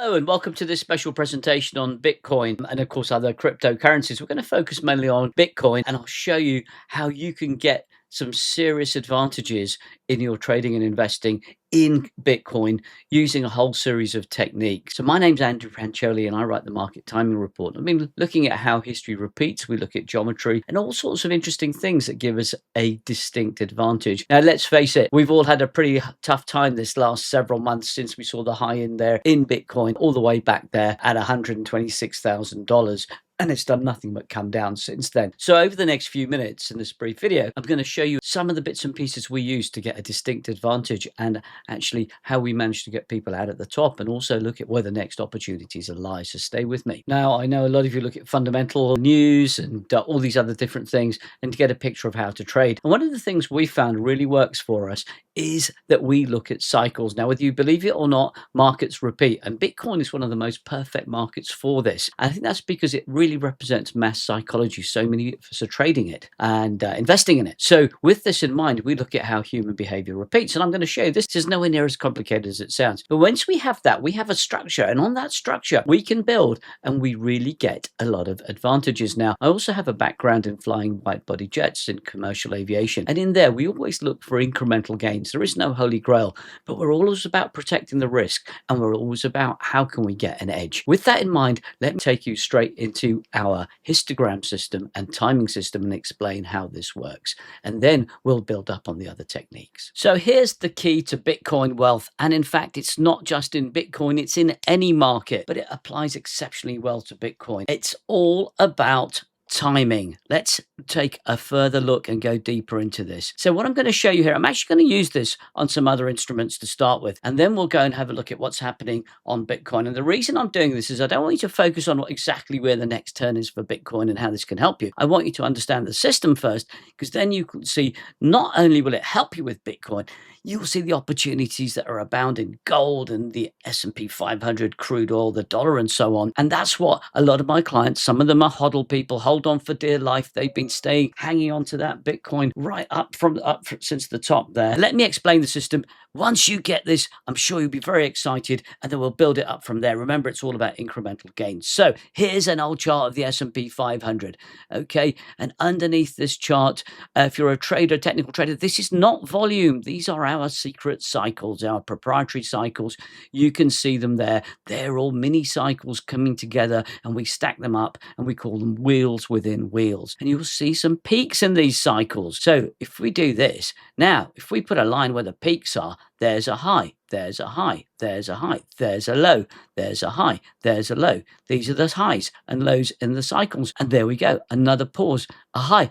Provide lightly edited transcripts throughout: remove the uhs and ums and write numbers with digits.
Hello and welcome to this special presentation on Bitcoin and of course other cryptocurrencies. We're going to focus mainly on Bitcoin and I'll show you how you can get some serious advantages in your trading and investing in Bitcoin using a whole series of techniques. So my name's Andrew Francholi and I write the Market Timing Report. I've been looking at how history repeats. We look at geometry and all sorts of interesting things that give us a distinct advantage. Now, let's face it, we've all had a pretty tough time this last several months since we saw the high in there in Bitcoin all the way back there at $126,000. And it's done nothing but come down since then. So over the next few minutes in this brief video, I'm going to show you some of the bits and pieces we use to get a distinct advantage and actually how we manage to get people out at the top and also look at where the next opportunities lie. So stay with me. Now, I know a lot of you look at fundamental news and all these other different things and to get a picture of how to trade. And one of the things we found really works for us is that we look at cycles. Now, whether you believe it or not, markets repeat. And Bitcoin is one of the most perfect markets for this. I think that's because it really represents mass psychology. So many of us are trading it and investing in it. So with this in mind, we look at how human behavior repeats. And I'm going to show you this is nowhere near as complicated as it sounds. But once we have that, we have a structure. And on that structure, we can build and we really get a lot of advantages. Now, I also have a background in flying wide-body jets in commercial aviation. And in there, we always look for incremental gains. There is no holy grail, but we're always about protecting the risk. And we're always about how can we get an edge. With that in mind, let me take you straight into our histogram system and timing system and explain how this works. And then we'll build up on the other techniques. So here's the key to Bitcoin wealth. And in fact, it's not just in Bitcoin, it's in any market, but it applies exceptionally well to Bitcoin. It's all about timing. Let's take a further look and go deeper into this. So what I'm going to show you here, I'm actually going to use this on some other instruments to start with, and then we'll go and have a look at what's happening on Bitcoin. And the reason I'm doing this is I don't want you to focus on exactly where the next turn is for Bitcoin and how this can help you. I want you to understand the system first, because then you can see not only will it help you with Bitcoin, you'll see the opportunities that are abound in gold and the S&P 500, crude oil, the dollar, and so on. And that's what a lot of my clients, some of them are hodl people, hold on for dear life. They've been hanging on to that Bitcoin right up since the top there. Let me explain the system. Once you get this, I'm sure you'll be very excited, and then we'll build it up from there. Remember, it's all about incremental gains. So here's an old chart of the S&P 500. Okay, and underneath this chart, if you're a trader, technical trader, this is not volume. These are our secret cycles, our proprietary cycles. You can see them there. They're all mini cycles coming together, and we stack them up, and we call them wheels within wheels. And you'll see some peaks in these cycles. So if we do this, now, if we put a line where the peaks are, there's a high, there's a high, there's a high, there's a low, there's a high, there's a low. These are the highs and lows in the cycles. And there we go, another pause, a high.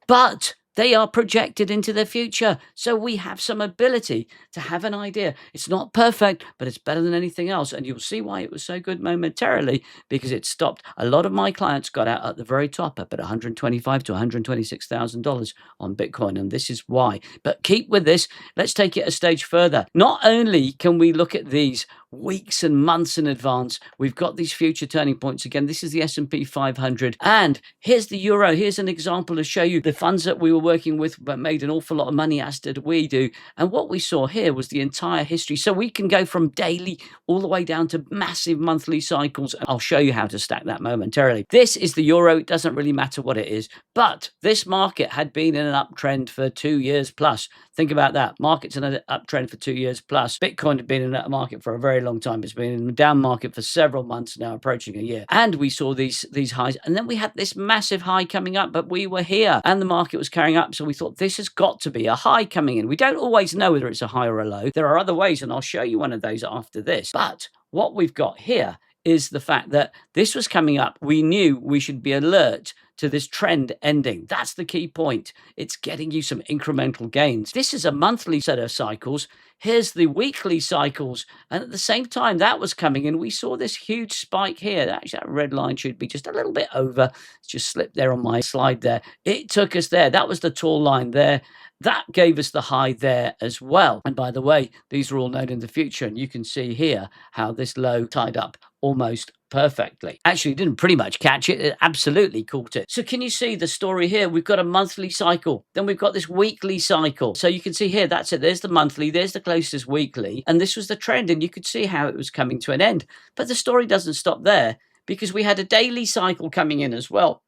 But they are projected into the future. So we have some ability to have an idea. It's not perfect, but it's better than anything else. And you'll see why it was so good momentarily, because it stopped. A lot of my clients got out at the very top, up at $125,000 to $126,000 on Bitcoin. And this is why. But keep with this. Let's take it a stage further. Not only can we look at these weeks and months in advance, we've got these future turning points. Again, this is the S&P 500. And here's the euro. Here's an example to show you the funds that we were working with but made an awful lot of money, as did we do. And what we saw here was the entire history. So we can go from daily all the way down to massive monthly cycles. I'll show you how to stack that momentarily. This is the euro. It doesn't really matter what it is, but this market had been in an uptrend for 2 years plus. Think about that. Market's in an uptrend for 2 years plus. Bitcoin had been in that market for a very long time. It's been in a down market for several months now, approaching a year. And we saw these highs. And then we had this massive high coming up, but we were here and the market was carrying up. So we thought this has got to be a high coming in. We don't always know whether it's a high or a low. There are other ways, and I'll show you one of those after this. But what we've got here is the fact that this was coming up. We knew we should be alert to this trend ending. That's the key point. It's getting you some incremental gains. This is a monthly set of cycles. Here's the weekly cycles. And at the same time that was coming in, we saw this huge spike here. Actually, that red line should be just a little bit over. It's just slipped there on my slide there. It took us there. That was the tall line there. That gave us the high there as well. And by the way, these are all known in the future. And you can see here how this low tied up almost perfectly. Actually, it didn't pretty much catch it. It absolutely caught it. So can you see the story here? We've got a monthly cycle. Then we've got this weekly cycle. So you can see here, that's it. There's the monthly. There's the closest weekly. And this was the trend. And you could see how it was coming to an end. But the story doesn't stop there, because we had a daily cycle coming in as well.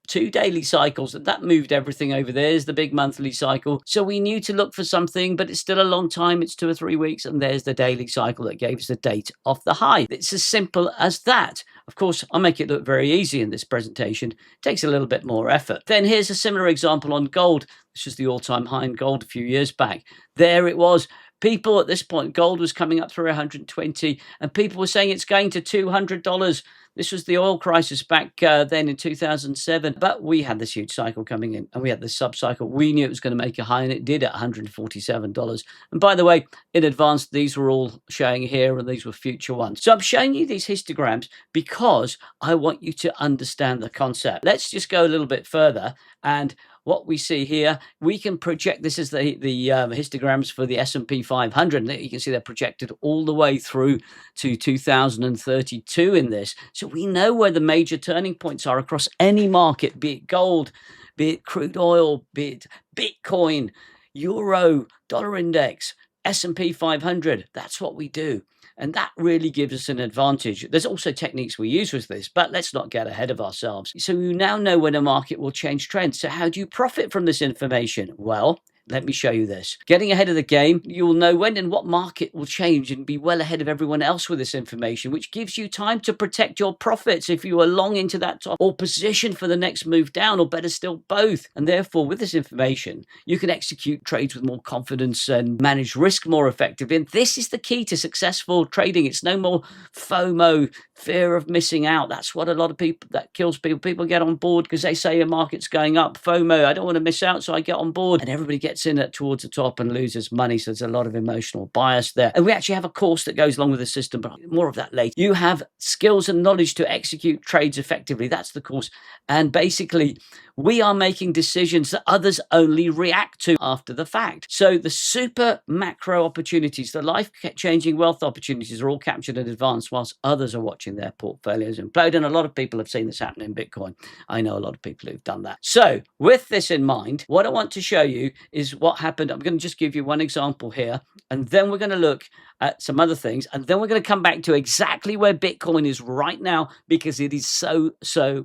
2 daily cycles, and that moved everything over. There's the big monthly cycle. So we knew to look for something, but it's still a long time. It's 2 or 3 weeks. And there's the daily cycle that gave us the date of the high. It's as simple as that. Of course, I'll make it look very easy in this presentation. It takes a little bit more effort. Then here's a similar example on gold. This was the all-time high in gold a few years back. There it was. People at this point, gold was coming up through 120, and people were saying it's going to $200. This was the oil crisis back then in 2007. But we had this huge cycle coming in, and we had this sub-cycle. We knew it was going to make a high, and it did at $147. And by the way, in advance, these were all showing here, and these were future ones. So I'm showing you these histograms because I want you to understand the concept. Let's just go a little bit further. And what we see here, we can project, this is the histograms for the S&P 500. You can see they're projected all the way through to 2032 in this. So we know where the major turning points are across any market, be it gold, be it crude oil, be it Bitcoin, Euro, dollar index, S&P 500. That's what we do. And that really gives us an advantage. There's also techniques we use with this, but let's not get ahead of ourselves. So you now know when a market will change trends. So how do you profit from this information? Well, let me show you this. Getting ahead of the game, you will know when and what market will change and be well ahead of everyone else with this information, which gives you time to protect your profits if you are long into that top or position for the next move down, or better still, both. And therefore, with this information, you can execute trades with more confidence and manage risk more effectively. And this is the key to successful trading. It's no more FOMO, fear of missing out. That's what a lot of people, that kills people. People get on board because they say a market's going up. FOMO, I don't want to miss out, so I get on board. And everybody gets in it towards the top and loses money. So there's a lot of emotional bias there. And we actually have a course that goes along with the system, but more of that later. You have skills and knowledge to execute trades effectively. That's the course. And basically, we are making decisions that others only react to after the fact. So the super macro opportunities, the life-changing wealth opportunities are all captured in advance whilst others are watching their portfolios implode. And a lot of people have seen this happen in Bitcoin. I know a lot of people who've done that. So with this in mind, what I want to show you is what happened. I'm going to just give you one example here, and then we're going to look at some other things, and then we're going to come back to exactly where Bitcoin is right now, because it is so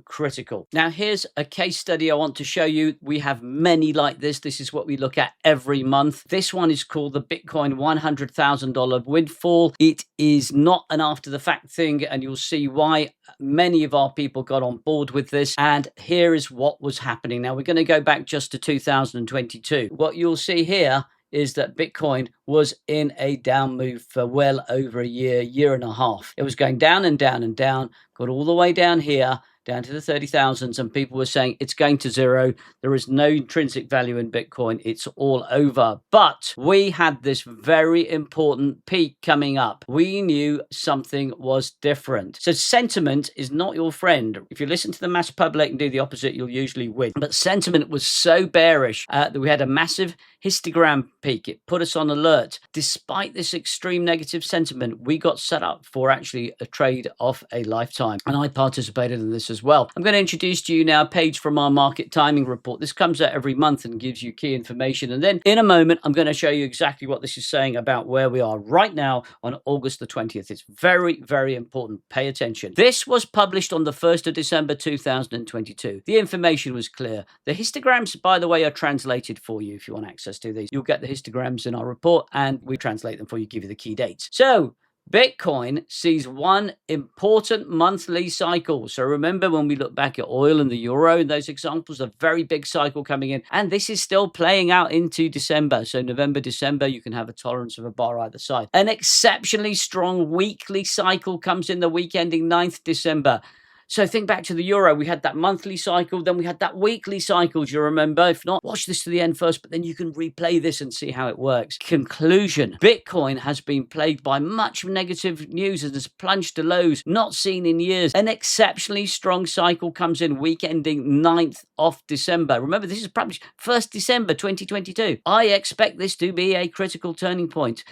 critical. Now, here's a case study I want to show you. We have many like this. This is what we look at every month. This one is called the Bitcoin $100,000 windfall. It is not an after the fact thing, and you'll see why many of our people got on board with this. And here is what was happening. Now, we're going to go back just to 2022. What you'll see here is that Bitcoin was in a down move for well over a year and a half. It was going down and down and down, got all the way down here, down to the 30,000s, and people were saying it's going to zero. There is no intrinsic value in Bitcoin. It's all over. But we had this very important peak coming up. We knew something was different. So sentiment is not your friend. If you listen to the mass public and do the opposite, you'll usually win. But sentiment was so bearish that we had a massive histogram peak. It put us on alert. Despite this extreme negative sentiment, we got set up for actually a trade of a lifetime. And I participated in this as well. I'm going to introduce to you now a page from our market timing report. This comes out every month and gives you key information. And then in a moment, I'm going to show you exactly what this is saying about where we are right now on August the 20th. It's very important. Pay attention. This was published on the 1st of December 2022. The information was clear. The histograms, by the way, are translated for you if you want access to these. You'll get the histograms in our report, and we translate them for you, give you the key dates. So Bitcoin sees one important monthly cycle. So remember, when we look back at oil and the euro and those examples, a very big cycle coming in. And this is still playing out into December. So November, December, you can have a tolerance of a bar either side. An exceptionally strong weekly cycle comes in the week ending 9th December. So think back to the euro. We had that monthly cycle, then we had that weekly cycle. Do you remember? If not, watch this to the end first, but then you can replay this and see how it works. Conclusion. Bitcoin has been plagued by much negative news and has plunged to lows not seen in years. An exceptionally strong cycle comes in week ending 9th of December. Remember, this is published 1st December 2022. I expect this to be a critical turning point.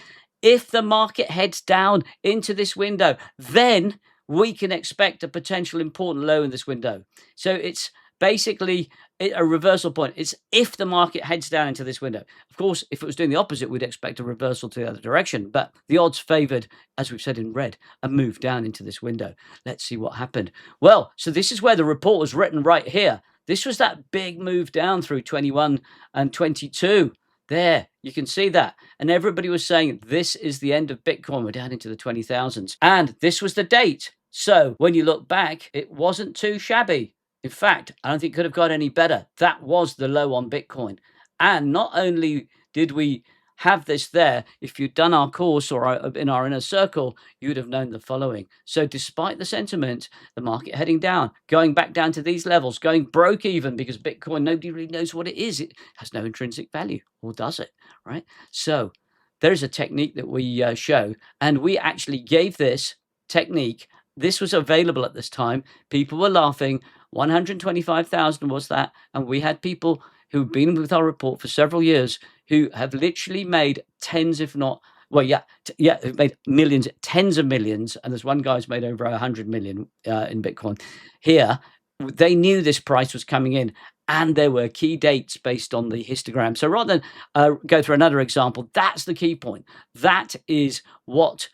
If the market heads down into this window, then we can expect a potential important low in this window. So it's basically a reversal point. It's if the market heads down into this window. Of course, if it was doing the opposite, we'd expect a reversal to the other direction. But the odds favored, as we've said in red, a move down into this window. Let's see what happened. Well, so this is where the report was written right here. This was that big move down through 21 and 22. There, you can see that. And everybody was saying, this is the end of Bitcoin. We're down into the 20,000s. And this was the date. So when you look back, it wasn't too shabby. In fact, I don't think it could have got any better. That was the low on Bitcoin. And not only did we have this there, if you'd done our course or in our inner circle, you would have known the following. So despite the sentiment, the market heading down, going back down to these levels, going broke even, because Bitcoin, nobody really knows what it is. It has no intrinsic value, or does it, right? So there's a technique that we show, and we actually gave this technique. This was available at this time. People were laughing. 125,000 was that. And we had people who've been with our report for several years who have literally made tens, if not, who've made millions, tens of millions. And there's one guy who's made over 100 million in Bitcoin. Here, they knew this price was coming in, and there were key dates based on the histogram. So rather than go through another example, that's the key point. That is what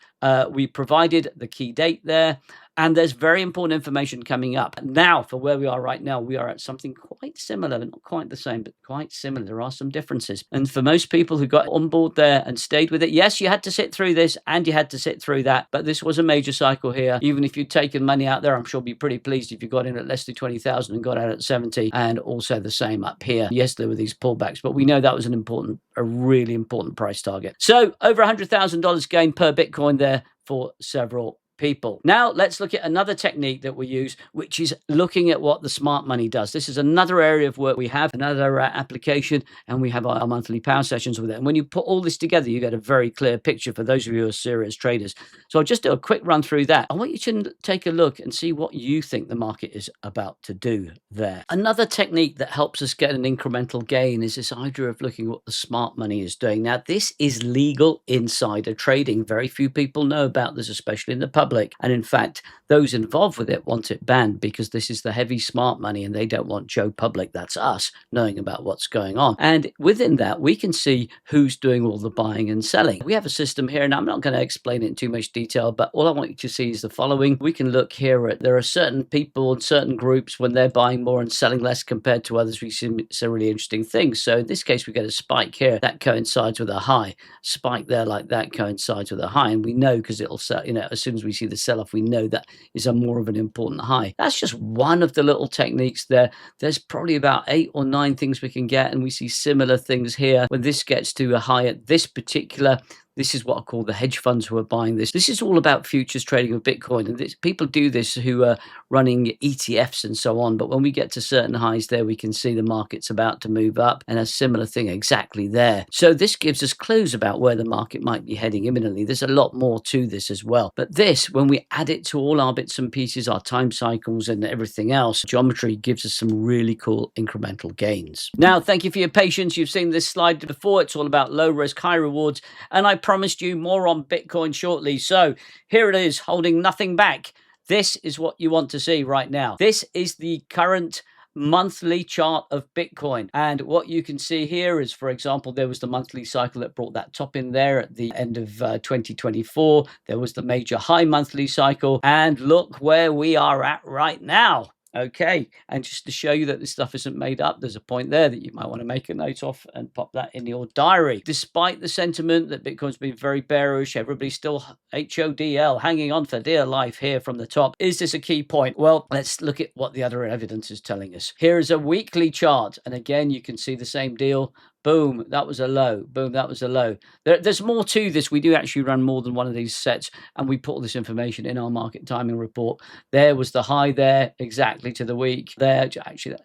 we provided, the key date there. And there's very important information coming up. Now, for where we are right now, we are at something quite similar, not quite the same, but quite similar. There are some differences. And for most people who got on board there and stayed with it, yes, you had to sit through this and you had to sit through that. But this was a major cycle here. Even if you'd taken money out there, I'm sure you'd be pretty pleased if you got in at less than 20,000 and got out at 70. And also the same up here. Yes, there were these pullbacks, but we know that was a really important price target. So over $100,000 gain per Bitcoin there for several people. Now let's look at another technique that we use, which is looking at what the smart money does. This is another area of work we have, another application, and we have our monthly power sessions with it. And when you put all this together, you get a very clear picture for those of you who are serious traders. So I'll just do a quick run through that. I want you to take a look and see what you think the market is about to do there. Another technique that helps us get an incremental gain is this idea of looking at what the smart money is doing. Now, this is legal insider trading. Very few people know about this, especially in the public. And in fact, those involved with it want it banned because this is the heavy smart money and they don't want Joe Public, that's us, knowing about what's going on. And within that, we can see who's doing all the buying and selling. We have a system here, and I'm not going to explain it in too much detail, but all I want you to see is the following. We can look here at there are certain people and certain groups when they're buying more and selling less compared to others. We see some really interesting things. So in this case, we get a spike here that coincides with a high. Spike there like that coincides with a high, and we know because it'll sell, as soon as we see the sell-off, we know that is a more of an important high. That's just one of the little techniques there. There's probably about 8 or 9 things we can get, and we see similar things here. When this gets to a high at this particular, this is what I call the hedge funds who are buying this. This is all about futures trading of Bitcoin. And people do this who are running ETFs and so on. But when we get to certain highs there, we can see the market's about to move up, and a similar thing exactly there. So this gives us clues about where the market might be heading imminently. There's a lot more to this as well. But this, when we add it to all our bits and pieces, our time cycles and everything else, geometry gives us some really cool incremental gains. Now, thank you for your patience. You've seen this slide before. It's all about low risk, high rewards. And I promised you more on Bitcoin shortly. So here it is, holding nothing back. This is what you want to see right now. This is the current monthly chart of Bitcoin. And what you can see here is, for example, there was the monthly cycle that brought that top in there at the end of 2024. There was the major high monthly cycle. And look where we are at right now. Okay, and just to show you that this stuff isn't made up, there's a point there that you might want to make a note of and pop that in your diary. Despite the sentiment that Bitcoin's been very bearish, everybody's still HODL, hanging on for dear life here from the top. Is this a key point? Well, let's look at what the other evidence is telling us. Here is a weekly chart, and again, you can see the same deal. Boom, that was a low. Boom, that was a low. There's more to this. We do actually run more than one of these sets, and we put all this information in our market timing report. There was the high there, exactly to the week. There, actually,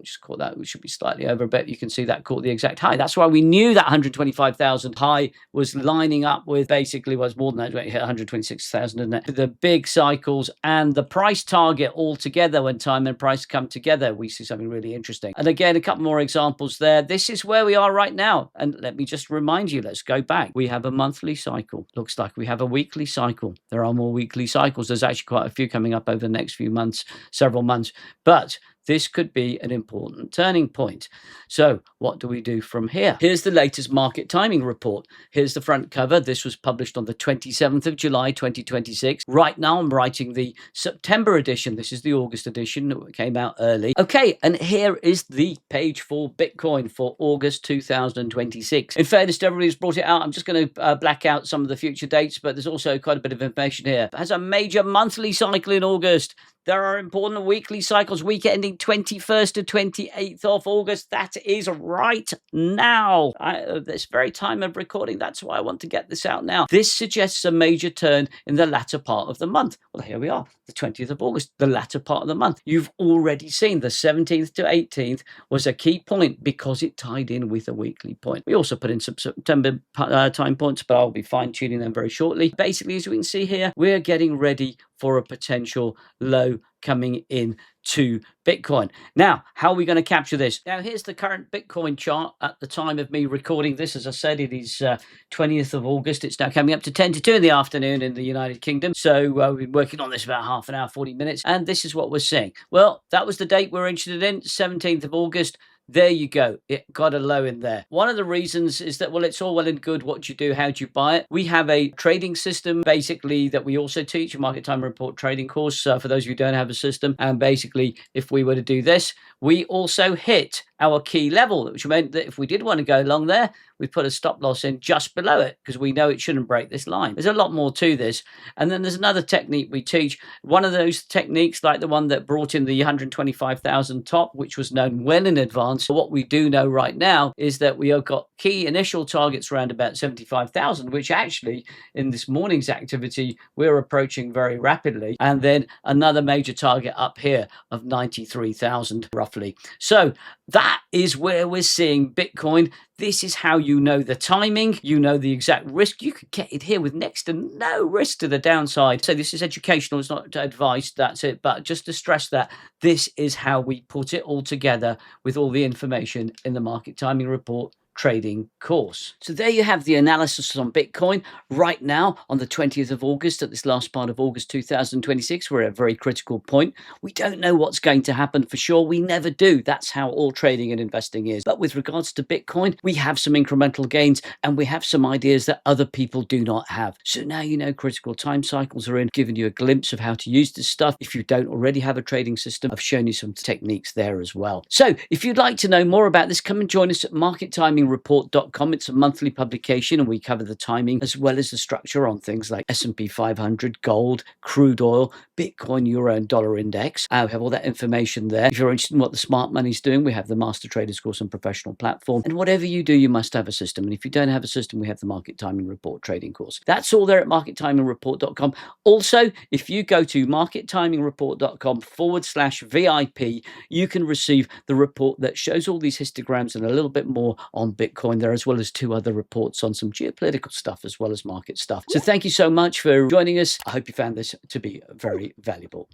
just caught that. We should be slightly over a bit. You can see that caught the exact high. That's why we knew that 125,000 high was lining up with basically was more than that. It hit 126,000, didn't it? The big cycles and the price target all together, when time and price come together, we see something really interesting. And again, a couple more examples there. This is here's where we are right now. And let me just remind you, let's go back. We have a monthly cycle. Looks like we have a weekly cycle. There are more weekly cycles. There's actually quite a few coming up over the next few months, several months. But this could be an important turning point. So what do we do from here? Here's the latest market timing report. Here's the front cover. This was published on the 27th of July, 2026. Right now, I'm writing the September edition. This is the August edition. It came out early. Okay, and here is the page for Bitcoin for August 2026. In fairness to everybody who's brought it out, I'm just going to black out some of the future dates, but there's also quite a bit of information here. It has a major monthly cycle in August. There are important weekly cycles, week ending 21st to 28th of August. That is right now. This very time of recording, that's why I want to get this out now. This suggests a major turn in the latter part of the month. Well, here we are, the 20th of August, the latter part of the month. You've already seen the 17th to 18th was a key point because it tied in with a weekly point. We also put in some September time points, but I'll be fine-tuning them very shortly. Basically, as we can see here, we're getting ready for a potential low coming in to Bitcoin. Now, how are we going to capture this? Now, here's the current Bitcoin chart at the time of me recording this. As I said, it is 20th of August. It's now coming up to 10 to 2 in the afternoon in the United Kingdom. So we've been working on this about half an hour, 40 minutes. And this is what we're seeing. Well, that was the date we're interested in, 17th of August. There you go. It got a low in there. One of the reasons is that, well, it's all well and good what do you do, how do you buy it. We have a trading system, basically, that we also teach, a market time report trading course for those who don't have a system. And basically, if we were to do this, we also hit our key level, which meant that if we did want to go along there, we put a stop loss in just below it because we know it shouldn't break this line. There's a lot more to this. And then there's another technique we teach. One of those techniques, like the one that brought in the 125,000 top, which was known well in advance. What we do know right now is that we have got key initial targets around about 75,000, which actually in this morning's activity, we're approaching very rapidly. And then another major target up here of 93,000 roughly. So that is where we're seeing Bitcoin. This is how you know the timing, you know the exact risk. You could get it here with next to no risk to the downside. So this is educational, it's not advice, that's it. But just to stress that this is how we put it all together with all the information in the market timing report trading course. So there you have the analysis on Bitcoin right now on the 20th of August, at this last part of August 2026. We're at a very critical point. We don't know what's going to happen for sure. We never do. That's how all trading and investing is. But with regards to Bitcoin, we have some incremental gains and we have some ideas that other people do not have. So now you know critical time cycles are in, giving you a glimpse of how to use this stuff. If you don't already have a trading system, I've shown you some techniques there as well. So if you'd like to know more about this, come and join us at markettimingreport.com. It's a monthly publication and we cover the timing as well as the structure on things like S&P 500, gold, crude oil, Bitcoin, euro and dollar index. I have all that information there. If you're interested in what the smart money's doing, we have the Master Traders course and professional platform. And whatever you do, you must have a system. And if you don't have a system, we have the Market Timing Report trading course. That's all there at markettimingreport.com. Also, if you go to markettimingreport.com/VIP, you can receive the report that shows all these histograms and a little bit more on Bitcoin there, as well as 2 other reports on some geopolitical stuff as well as market stuff. So thank you so much for joining us. I hope you found this to be very valuable.